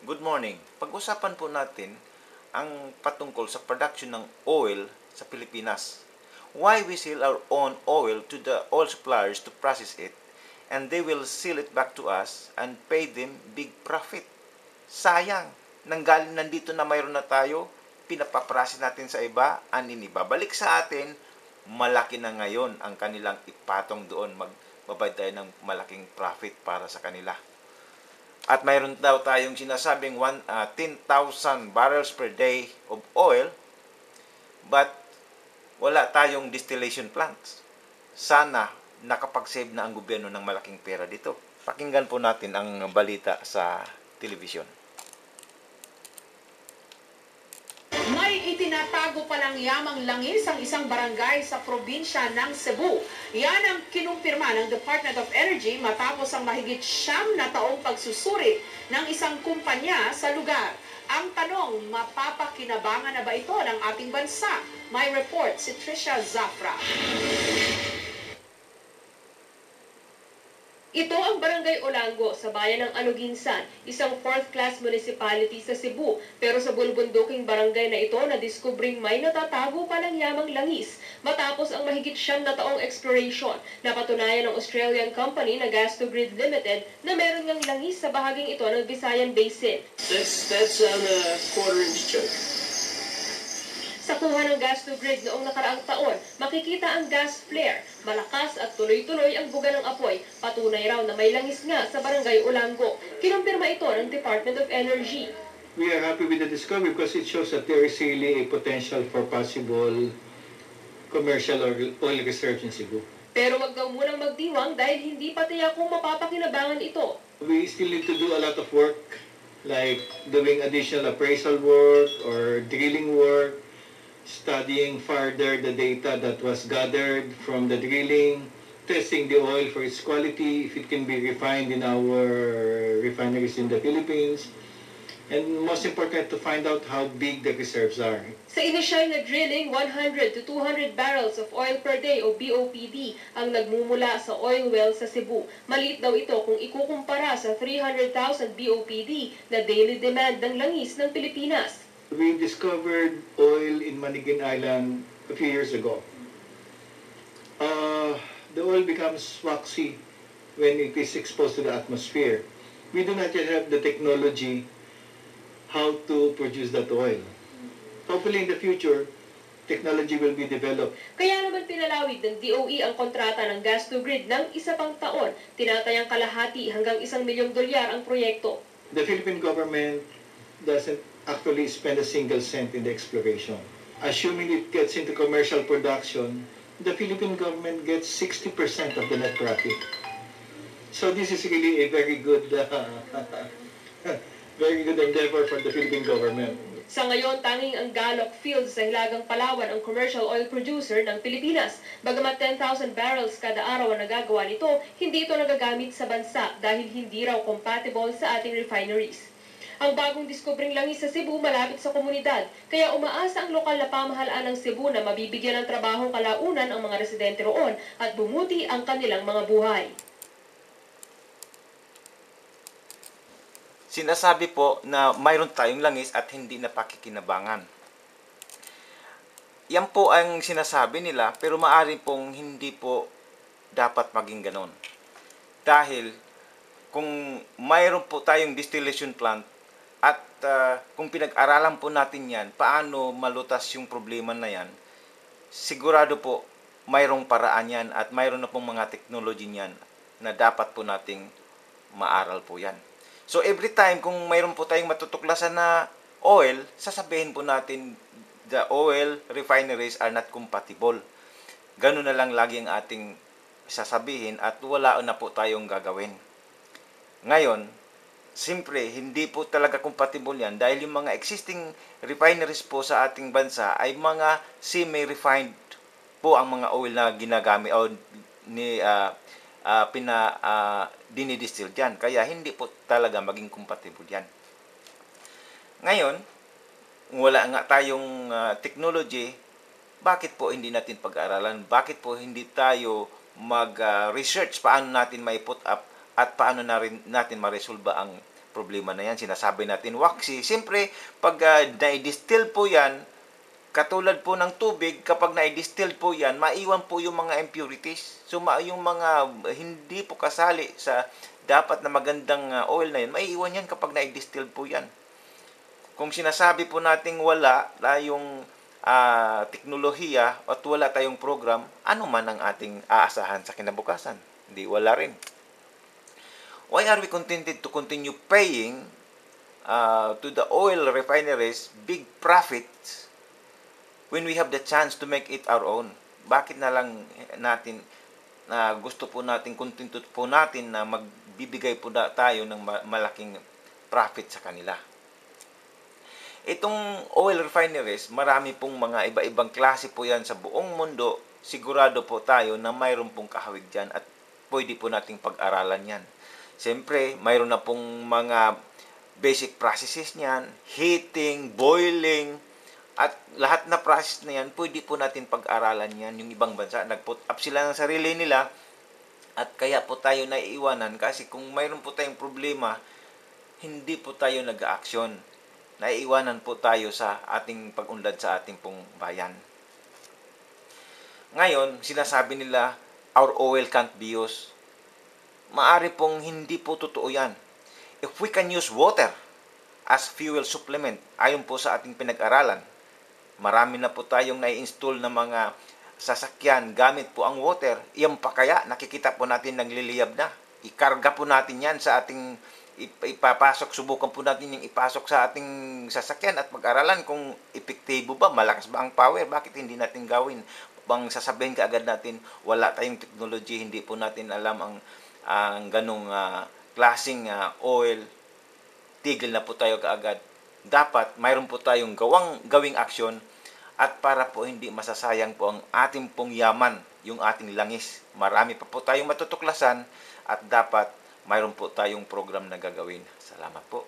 Good morning. Pag-usapan po natin ang patungkol sa production ng oil sa Pilipinas. Why we sell our own oil to the oil suppliers to process it and they will sell it back to us and pay them big profit. Sayang. Nandito na mayroon na tayo, pinapaprocess natin sa iba, anin ibabalik sa atin, malaki na ngayon ang kanilang ipatong doon, magbabayad tayo ng malaking profit para sa kanila. At mayroon daw tayong sinasabing 10,000 barrels per day of oil, but wala tayong distillation plants. Sana nakapag-save na ang gobyerno ng malaking pera dito. Pakinggan po natin ang balita sa telebisyon. May itinatago palang yamang langis ang isang barangay sa probinsya ng Cebu. Yan ang kinumpirma ng Department of Energy matapos ang mahigit 9 na taong pagsusuri ng isang kumpanya sa lugar. Ang tanong, mapapakinabangan na ba ito ng ating bansa? May report si Trisha Zafra. Ito ang Barangay Olango sa bayan ng Aluginsan, isang fourth-class municipality sa Cebu. Pero sa bulbunduking barangay na ito, nadiskubring may natatago palang yamang langis matapos ang mahigit 9 na taong exploration. Napatunayan ng Australian company na Gas to Grid Limited na meron ngang langis sa bahaging ito ng Visayan Basin. That's on a quarter-inch chunk. Sa kuha ng gas to grid noong nakaraang taon, makikita ang gas flare. Malakas at tuloy-tuloy ang buga ng apoy. Patunay raw na may langis nga sa Barangay Olango. Kinumpirma ito ng Department of Energy. We are happy with the discovery because it shows that there is really a potential for possible commercial oil research in Cebu. Pero wag daw munang magdiwang dahil hindi pa tiyak kung mapapakinabangan ito. We still need to do a lot of work, like doing additional appraisal work or drilling work, studying further the data that was gathered from the drilling, testing the oil for its quality, if it can be refined in our refineries in the Philippines, and most important to find out how big the reserves are. Sa inisyal na drilling, 100 to 200 barrels of oil per day o BOPD ang nagmumula sa oil well sa Cebu. Maliit daw ito kung ikukumpara sa 300,000 BOPD na daily demand ng langis ng Pilipinas. We discovered oil in Manigin Island a few years ago. The oil becomes waxy when it is exposed to the atmosphere. We do not yet have the technology how to produce that oil. Hopefully in the future, technology will be developed. Kaya naman pinalawig ng DOE ang kontrata ng gas to grid ng isa pang taon. Tinatayang kalahati hanggang $1 milyong ang proyekto. The Philippine government doesn't actually spend a single cent in the exploration. Assuming it gets into commercial production, the Philippine government gets 60% of the net profit. So this is really a very good endeavor for the Philippine government. Sa ngayon, tanging ang Galloc Field sa Hilagang Palawan ang commercial oil producer ng Pilipinas. Bagamat 10,000 barrels kada araw ang nagagawa nito, hindi ito nagagamit sa bansa dahil hindi raw compatible sa ating refineries. Ang bagong diskubring langis sa Cebu malapit sa komunidad, kaya umaasa ang lokal na pamahalaan ng Cebu na mabibigyan ng trabahong kalaunan ang mga residente roon at bumuti ang kanilang mga buhay. Sinasabi po na mayroon tayong langis at hindi napakikinabangan. Yan po ang sinasabi nila, pero maaari pong hindi po dapat maging ganon. Dahil kung mayroon po tayong distillation plant at kung pinag-aralan po natin yan, paano malutas yung problema na yan, sigurado po mayroong paraan yan at mayroon na pong mga technology niyan na dapat po nating maaral po yan. So every time kung mayroon po tayong matutuklasan na oil, sasabihin po natin the oil refineries are not compatible. Ganun na lang lagi ang ating sasabihin at wala na po tayong gagawin. Ngayon, siyempre, hindi po talaga compatible yan dahil yung mga existing refineries po sa ating bansa ay mga semi-refined po ang mga oil na ginagamit o dinidistill dyan. Kaya hindi po talaga maging compatible yan. Ngayon, wala nga tayong technology, bakit po hindi natin pag-aralan? Bakit po hindi tayo mag-research paano natin may put up at paano na rin natin ma-resolve ang problema na yan. Sinasabi natin waxy. Siyempre, pag na-distill po yan, katulad po ng tubig, kapag na-distill po yan, maiwan po yung mga impurities. So, yung mga hindi po kasali sa dapat na magandang oil na yan, maiiwan yan kapag na-distill po yan. Kung sinasabi po nating wala yung teknolohiya at wala tayong program, ano man ang ating aasahan sa kinabukasan? Hindi, wala rin. Why are we contented to continue paying to the oil refineries big profits when we have the chance to make it our own? Bakit na lang natin gusto po natin, kontento po natin na magbibigay po tayo ng malaking profit sa kanila? Itong oil refineries, marami pong mga iba-ibang klase po yan sa buong mundo. Sigurado po tayo na mayroon pong kahawig dyan at pwede po nating pag-aralan yan. Siyempre, mayroon na pong mga basic processes niyan, heating, boiling, at lahat na process na yan, pwede po natin pag-aralan yan. Yung ibang bansa, nag-put up sila ng sarili nila, at kaya po tayo naiiwanan kasi kung mayroon po tayong problema, hindi po tayo nag-aaksyon. Naiiwanan po tayo sa ating pag-unlad sa ating pong bayan. Ngayon, sinasabi nila, our oil can't be used. Maari pong hindi po totoo yan. If we can use water as fuel supplement, ayon po sa ating pinag-aralan, marami na po tayong nai-install na mga sasakyan gamit po ang water. Iyan pa kaya, nakikita po natin nagliliyab na. Ikarga po natin yan sa ating ipapasok, subukan po natin yung ipasok sa ating sasakyan at mag-aralan kung epektibo ba, malakas ba ang power, bakit hindi natin gawin? Bang sasabihin kaagad natin, wala tayong technology, hindi po natin alam ang ganong klaseng oil, tigil na po tayo kaagad. Dapat mayroon po tayong gawing aksyon at para po hindi masasayang po ang ating pong yaman, yung ating langis. Marami pa po tayong matutuklasan at dapat mayroon po tayong program na gagawin. Salamat po.